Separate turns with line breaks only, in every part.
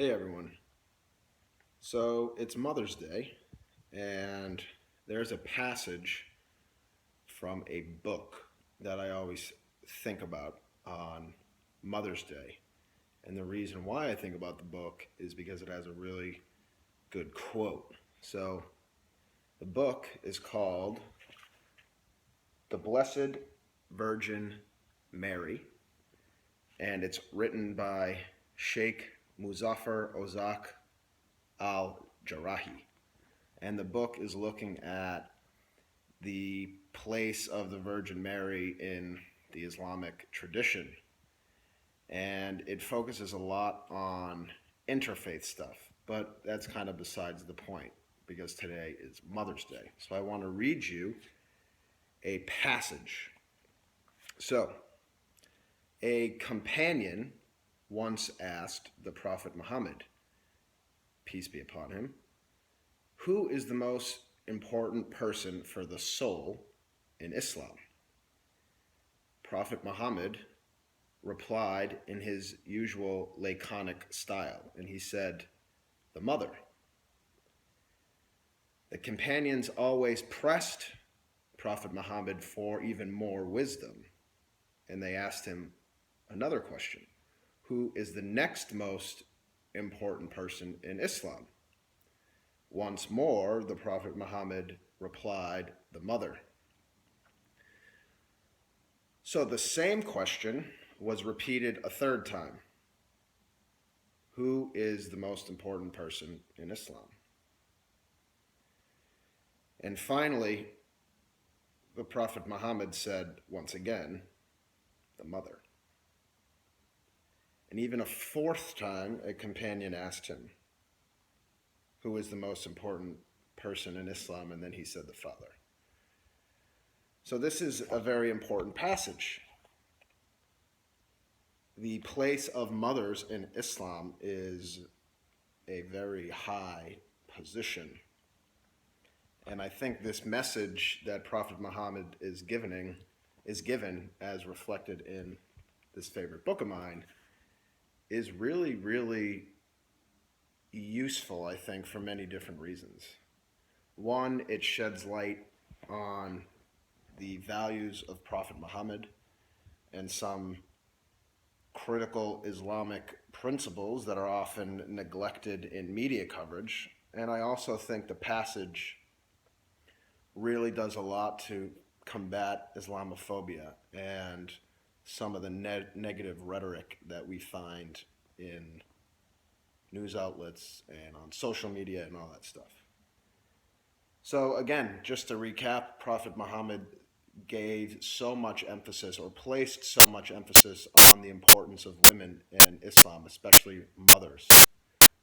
Hey everyone. So it's Mother's Day, and there's a passage from a book that I always think about on Mother's Day. And the reason why I think about the book is because it has a really good quote. So the book is called The Blessed Virgin Mary, and it's written by Sheikh Muzaffar Ozak al Jarahi. And the book is looking at the place of the Virgin Mary in the Islamic tradition. And it focuses a lot on interfaith stuff, but that's kind of besides the point because today is Mother's Day. So I want to read you a passage. So, a companion once asked the Prophet Muhammad, peace be upon him, who is the most important person for the soul in Islam? Prophet Muhammad replied in his usual laconic style, and he said, the mother. The companions always pressed Prophet Muhammad for even more wisdom, and they asked him another question: who is the next most important person in Islam? Once more, the Prophet Muhammad replied, the mother. So the same question was repeated a third time. Who is the most important person in Islam? And finally, the Prophet Muhammad said once again, the mother. And even a fourth time, a companion asked him, who is the most important person in Islam? And then he said, the father. So this is a very important passage. The place of mothers in Islam is a very high position. And I think this message that Prophet Muhammad is given as reflected in this favorite book of mine is really, really useful, I think, for many different reasons. One, it sheds light on the values of Prophet Muhammad and some critical Islamic principles that are often neglected in media coverage. And I also think the passage really does a lot to combat Islamophobia and some of the negative rhetoric that we find in news outlets and on social media and all that stuff. So again, just to recap, Prophet Muhammad gave so much emphasis or placed so much emphasis on the importance of women in Islam, especially mothers.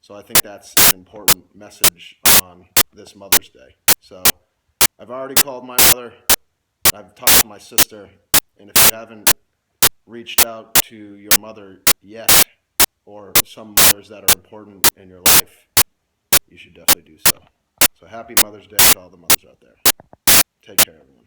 So I think that's an important message on this Mother's Day. So I've already called my mother, I've talked to my sister, and if you haven't reached out to your mother yet, or some mothers that are important in your life, you should definitely do so. So happy Mother's Day to all the mothers out there. Take care, everyone.